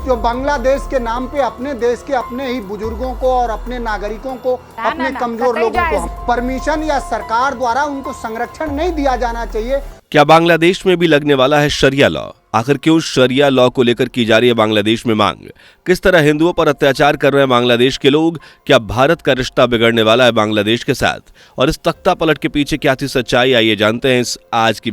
जो बांग्लादेश के नाम पे अपने देश के अपने ही बुजुर्गों को और अपने नागरिकों को, अपने कमजोर लोगों को परमिशन या सरकार द्वारा उनको संरक्षण नहीं दिया जाना चाहिए। क्या बांग्लादेश में भी लगने वाला है शरिया लॉ? आखिर क्यों शरिया लॉ को लेकर की जा रही है बांग्लादेश में मांग? किस तरह हिंदुओं पर अत्याचार कर रहे हैं बांग्लादेश के लोग? क्या भारत का रिश्ता बिगड़ने वाला है बांग्लादेश के साथ? और इस तख्ता पलट के पीछे क्या थी सच्चाई, आइए जानते हैं इस आज की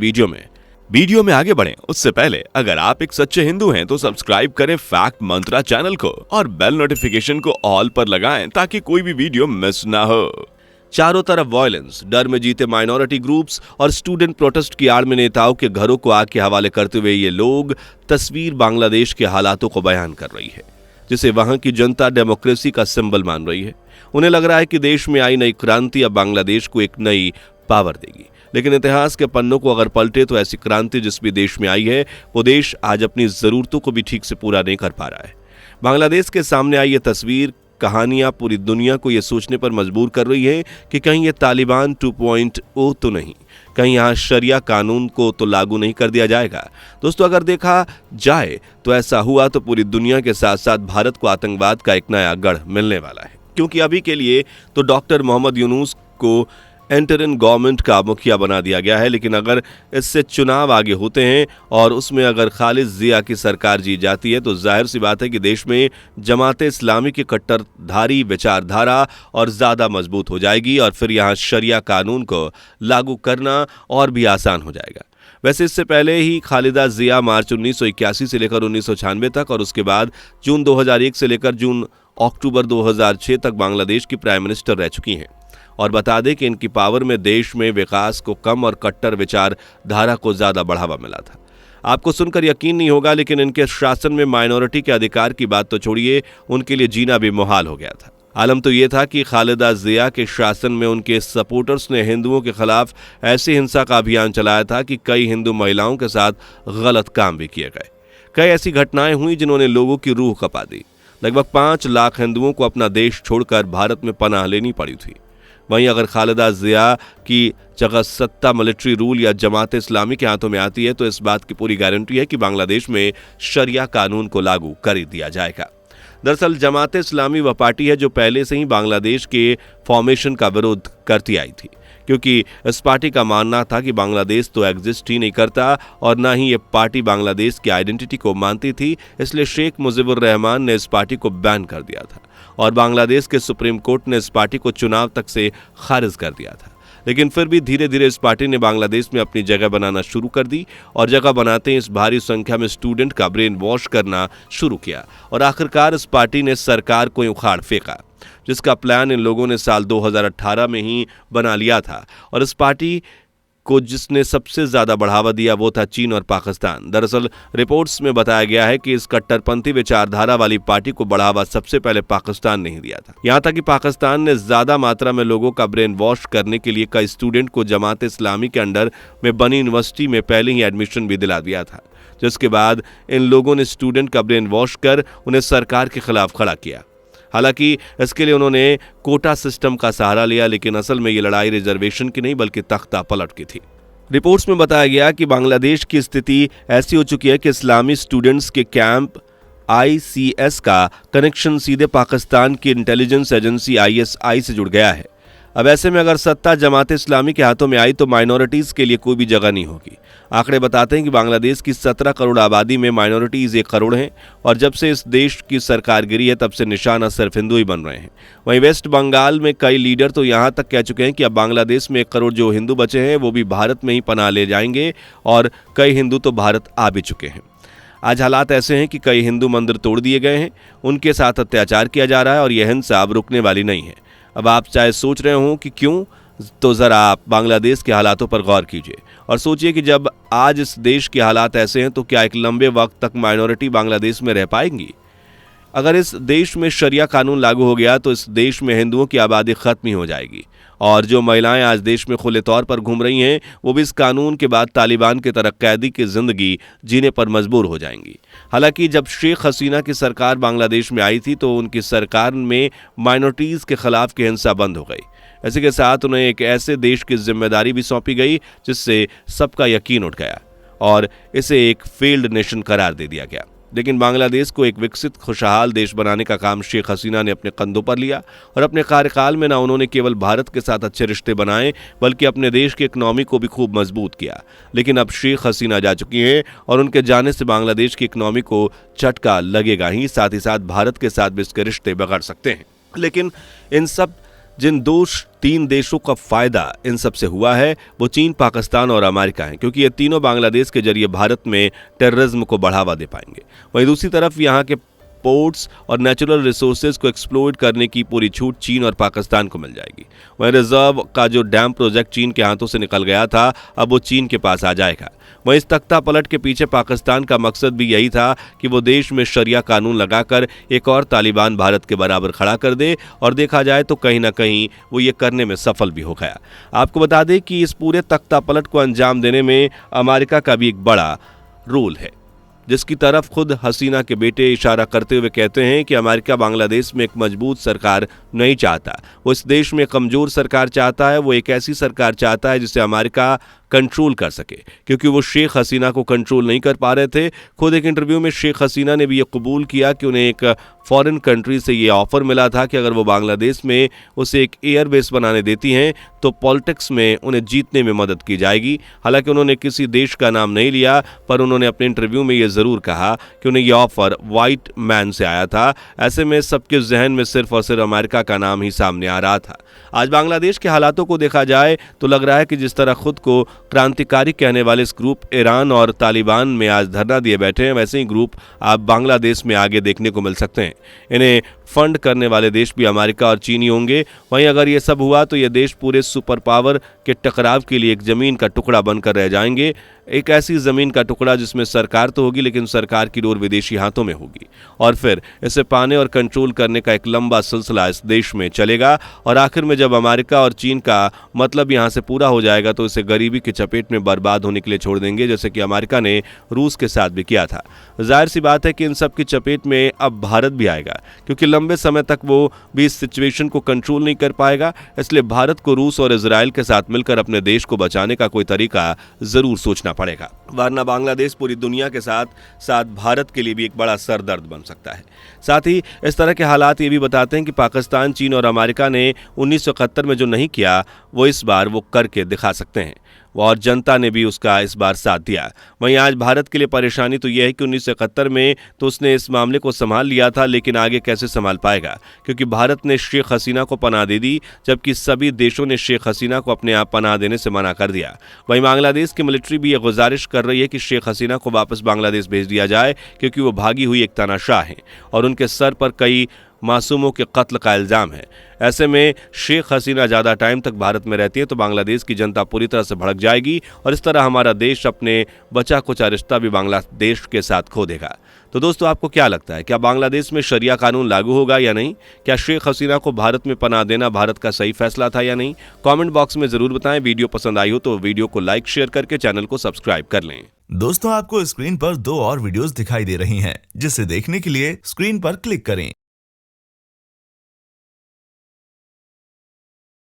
वीडियो में आगे बढ़ें उससे पहले अगर आप एक सच्चे हिंदू हैं तो सब्सक्राइब करें फैक्ट मंत्रा चैनल को और बेल नोटिफिकेशन को ऑल पर लगाएं ताकि कोई भी वीडियो मिस ना हो। चारों तरफ वायलेंस, डर में जीते माइनॉरिटी ग्रुप्स और स्टूडेंट प्रोटेस्ट की आड़ में नेताओं के घरों को आग के हवाले करते हुए ये लोग तस्वीर बांग्लादेश के हालातों को बयान कर रही है, जिसे वहां की जनता डेमोक्रेसी का सिंबल मान रही है। उन्हें लग रहा है कि देश में आई नई क्रांति अब बांग्लादेश को एक नई पावर देगी, लेकिन इतिहास के पन्नों को अगर पलटे तो ऐसी क्रांति जिस भी देश में आई है वो देश आज अपनी जरूरतों को भी ठीक से पूरा नहीं कर पा रहा है। बांग्लादेश के सामने आई ये तस्वीर, कहानियां पूरी दुनिया को यह सोचने पर मजबूर कर रही है कि कहीं ये तालिबान 2.0 तो नहीं, कहीं यहाँ शरिया कानून को तो लागू नहीं कर दिया जाएगा। दोस्तों, अगर देखा जाए तो ऐसा हुआ तो पूरी दुनिया के साथ साथ भारत को आतंकवाद का एक नया गढ़ मिलने वाला है, क्योंकि अभी के लिए तो डॉक्टर मोहम्मद यूनुस को इंटरिम गवर्नमेंट का मुखिया बना दिया गया है, लेकिन अगर इससे चुनाव आगे होते हैं और उसमें अगर खालिद जिया की सरकार जीत जाती है तो जाहिर सी बात है कि देश में जमाते इस्लामी की कट्टरधारी विचारधारा और ज़्यादा मजबूत हो जाएगी और फिर यहाँ शरिया कानून को लागू करना और भी आसान हो जाएगा। वैसे इससे पहले ही खालिदा जिया मार्च 1981 से लेकर 1996 तक और उसके बाद जून 2001 से लेकर अक्टूबर 2006 तक बांग्लादेश की प्राइम मिनिस्टर रह चुकी हैं। और बता दें कि इनकी पावर में देश में विकास को कम और कट्टर विचारधारा को ज्यादा बढ़ावा मिला था। आपको सुनकर यकीन नहीं होगा, लेकिन इनके शासन में माइनॉरिटी के अधिकार की बात तो छोड़िए, उनके लिए जीना भी मुहाल हो गया था। आलम तो ये था कि खालिदा जिया के शासन में उनके सपोर्टर्स ने हिंदुओं के खिलाफ ऐसी हिंसा का अभियान चलाया था कि कई हिंदू महिलाओं के साथ गलत काम भी किए गए। कई ऐसी घटनाएं हुई जिन्होंने लोगों की रूह कपा दी। लगभग 5 लाख हिंदुओं को अपना देश छोड़कर भारत में पनाह लेनी पड़ी थी। वहीं अगर खालिदा जिया की जगह सत्ता मिलिट्री रूल या जमात इस्लामी के हाथों में आती है तो इस बात की पूरी गारंटी है कि बांग्लादेश में शरिया कानून को लागू कर दिया जाएगा। दरअसल जमात इस्लामी वह पार्टी है जो पहले से ही बांग्लादेश के फॉर्मेशन का विरोध करती आई थी, क्योंकि इस पार्टी का मानना था कि बांग्लादेश तो एग्जिस्ट ही नहीं करता और ना ही ये पार्टी बांग्लादेश की आइडेंटिटी को मानती थी। इसलिए शेख मुजीबुर रहमान ने इस पार्टी को बैन कर दिया था और बांग्लादेश के सुप्रीम कोर्ट ने इस पार्टी को चुनाव तक से खारिज कर दिया था। लेकिन फिर भी धीरे धीरे इस पार्टी ने बांग्लादेश में अपनी जगह बनाना शुरू कर दी और जगह बनाते ही इस भारी संख्या में स्टूडेंट का ब्रेन वॉश करना शुरू किया और आखिरकार इस पार्टी ने सरकार को उखाड़ फेंका, जिसका प्लान इन लोगों ने साल 2018 में ही बना लिया था। और इस पार्टी को जिसने सबसे ज्यादा बढ़ावा दिया वो था चीन और पाकिस्तान। दरअसल रिपोर्ट्स में बताया गया है कि इस कट्टरपंथी विचारधारा वाली पार्टी को बढ़ावा सबसे पहले पाकिस्तान ने ही दिया था। यहाँ तक कि पाकिस्तान ने ज्यादा मात्रा में लोगों का ब्रेन वॉश करने के लिए कई स्टूडेंट को जमात इस्लामी के अंडर में बनी यूनिवर्सिटी में पहले ही एडमिशन भी दिला दिया था, जिसके बाद इन लोगों ने स्टूडेंट का ब्रेन वॉश कर उन्हें सरकार के खिलाफ खड़ा किया। हालांकि इसके लिए उन्होंने कोटा सिस्टम का सहारा लिया, लेकिन असल में ये लड़ाई रिजर्वेशन की नहीं बल्कि तख्ता पलट की थी। रिपोर्ट्स में बताया गया कि बांग्लादेश की स्थिति ऐसी हो चुकी है कि इस्लामी स्टूडेंट्स के कैंप ICS का कनेक्शन सीधे पाकिस्तान की इंटेलिजेंस एजेंसी ISI से जुड़ गया है। अब ऐसे में अगर सत्ता जमात इस्लामी के हाथों में आई तो माइनॉरिटीज के लिए कोई भी जगह नहीं होगी। आंकड़े बताते हैं कि बांग्लादेश की 17 करोड़ आबादी में माइनॉरिटीज 1 करोड़ हैं और जब से इस देश की सरकार गिरी है तब से निशाना सिर्फ हिंदू ही बन रहे हैं। वहीं वेस्ट बंगाल में कई लीडर तो यहाँ तक कह चुके हैं कि अब बांग्लादेश में 1 करोड़ जो हिंदू बचे हैं वो भी भारत में ही पनाह ले जाएंगे और कई हिंदू तो भारत आ भी चुके हैं। आज हालात ऐसे हैं कि कई हिंदू मंदिर तोड़ दिए गए हैं, उनके साथ अत्याचार किया जा रहा है और यह हिंसा अब रुकने वाली नहीं है। अब आप चाहे सोच रहे हो कि क्यों, तो ज़रा आप बांग्लादेश के हालातों पर गौर कीजिए और सोचिए कि जब आज इस देश के हालात ऐसे हैं तो क्या एक लंबे वक्त तक माइनॉरिटी बांग्लादेश में रह पाएंगी? अगर इस देश में शरिया कानून लागू हो गया तो इस देश में हिंदुओं की आबादी खत्म ही हो जाएगी और जो महिलाएं आज देश में खुले तौर पर घूम रही हैं वो भी इस कानून के बाद तालिबान की तरह कैदी की जिंदगी जीने पर मजबूर हो जाएंगी। हालांकि जब शेख हसीना की सरकार बांग्लादेश में आई थी तो उनकी सरकार में माइनॉरिटीज के खिलाफ की हिंसा बंद हो गई। इसी के साथ उन्हें एक ऐसे देश की जिम्मेदारी भी सौंपी गई जिससे सबका यकीन उठ गया और इसे एक फेल्ड नेशन करार दे दिया गया। लेकिन बांग्लादेश को एक विकसित खुशहाल देश बनाने का काम शेख हसीना ने अपने कंधों पर लिया और अपने कार्यकाल में न उन्होंने केवल भारत के साथ अच्छे रिश्ते बनाए बल्कि अपने देश की इकोनॉमी को भी खूब मजबूत किया। लेकिन अब शेख हसीना जा चुकी हैं और उनके जाने से बांग्लादेश की इकोनॉमी को झटका लगेगा ही साथ भारत के साथ भी इसके रिश्ते बिगड़ सकते हैं। लेकिन इन सब जिन तीन देशों का फायदा इन सब से हुआ है वो चीन, पाकिस्तान और अमेरिका है, क्योंकि ये तीनों बांग्लादेश के जरिए भारत में टेररिज्म को बढ़ावा दे पाएंगे। वहीं दूसरी तरफ यहाँ के पोर्ट्स और नेचुरल रिसोर्सेज को एक्सप्लोइट करने की पूरी छूट चीन और पाकिस्तान को मिल जाएगी। वहीं रिजर्व का जो डैम प्रोजेक्ट चीन के हाथों से निकल गया था अब वो चीन के पास आ जाएगा। वहीं इस तख्ता पलट के पीछे पाकिस्तान का मकसद भी यही था कि वो देश में शरिया कानून लगाकर एक और तालिबान भारत के बराबर खड़ा कर दे, और देखा जाए तो कहीं ना कहीं वो ये करने में सफल भी हो गया। आपको बता दें कि इस पूरे तख्ता पलट को अंजाम देने में अमेरिका का भी एक बड़ा रोल है, जिसकी तरफ खुद हसीना के बेटे इशारा करते हुए कहते हैं कि अमेरिका बांग्लादेश में एक मजबूत सरकार नहीं चाहता, वो इस देश में कमजोर सरकार चाहता है। वो एक ऐसी सरकार चाहता है जिसे अमेरिका कंट्रोल कर सके, क्योंकि वो शेख हसीना को कंट्रोल नहीं कर पा रहे थे। खुद एक इंटरव्यू में शेख हसीना ने भी ये कबूल किया कि उन्हें एक फॉरेन कंट्री से ये ऑफर मिला था कि अगर वो बांग्लादेश में उसे एक एयर बेस बनाने देती हैं तो पॉलिटिक्स में उन्हें जीतने में मदद की जाएगी। हालांकि उन्होंने किसी देश का नाम नहीं लिया, पर उन्होंने अपने इंटरव्यू में ये ज़रूर कहा कि उन्हें यह ऑफर वाइट मैन से आया था। ऐसे में सबके जहन में सिर्फ और सिर्फ अमेरिका का नाम ही सामने आ रहा था। आज बांग्लादेश के हालातों को देखा जाए तो लग रहा है कि जिस तरह खुद को क्रांतिकारी कहने वाले इस ग्रुप ईरान और तालिबान में आज धरना दिए बैठे हैं, वैसे ही ग्रुप आप बांग्लादेश में आगे देखने को मिल सकते हैं। इन्हें फंड करने वाले देश भी अमेरिका और चीन ही होंगे। वहीं अगर ये सब हुआ तो ये देश पूरे सुपर पावर के टकराव के लिए एक जमीन का टुकड़ा बनकर रह जाएंगे, एक ऐसी जमीन का टुकड़ा जिसमें सरकार तो होगी लेकिन सरकार की डोर विदेशी हाथों में होगी, और फिर इसे पाने और कंट्रोल करने का एक लंबा सिलसिला इस देश में चलेगा। और आखिर में जब अमेरिका और चीन का मतलब यहाँ से पूरा हो जाएगा तो इसे गरीबी की चपेट में बर्बाद होने के लिए छोड़ देंगे, जैसे कि अमेरिका ने रूस के साथ भी किया था। जाहिर सी बात है कि इन सब की चपेट में अब भारत भी आएगा, क्योंकि लंबे समय तक वो भी इस सिचुएशन को कंट्रोल नहीं कर पाएगा। इसलिए भारत को रूस और इजराइल के साथ मिलकर अपने देश को बचाने का कोई तरीका जरूर सोचना पड़ेगा, वरना बांग्लादेश पूरी दुनिया के साथ साथ भारत के लिए भी एक बड़ा सरदर्द बन सकता है। साथ ही इस तरह के हालात ये भी बताते हैं कि पाकिस्तान, चीन और अमेरिका ने 1971 में जो नहीं किया वो इस बार वो करके दिखा सकते हैं, और जनता ने भी उसका इस बार साथ दिया। वहीं आज भारत के लिए परेशानी तो यह है कि 1971 में तो उसने इस मामले को संभाल लिया था, लेकिन आगे कैसे संभाल पाएगा, क्योंकि भारत ने शेख हसीना को पनाह दे दी जबकि सभी देशों ने शेख हसीना को अपने आप पनाह देने से मना कर दिया। वहीं बांग्लादेश की मिलिट्री भी ये गुजारिश कर रही है कि शेख हसीना को वापस बांग्लादेश भेज दिया जाए, क्योंकि वो भागी हुई एक तानाशाह हैं और उनके सर पर कई मासूमों के कत्ल का इल्ज़ाम है। ऐसे में शेख हसीना ज़्यादा टाइम तक भारत में रहती है तो बांग्लादेश की जनता पूरी तरह से भड़क जाएगी, और इस तरह हमारा देश अपने बचा कुचा रिश्ता भी बांग्लादेश के साथ खो देगा। तो दोस्तों, आपको क्या लगता है, क्या बांग्लादेश में शरिया कानून लागू होगा या नहीं? क्या शेख हसीना को भारत में पनाह देना भारत का सही फैसला था या नहीं? कमेंट बॉक्स में जरूर बताएं। वीडियो पसंद आई हो तो वीडियो को लाइक शेयर करके चैनल को सब्सक्राइब कर लें। दोस्तों, आपको स्क्रीन पर 2 और वीडियोस दिखाई दे रही हैं, जिसे देखने के लिए स्क्रीन पर क्लिक करें।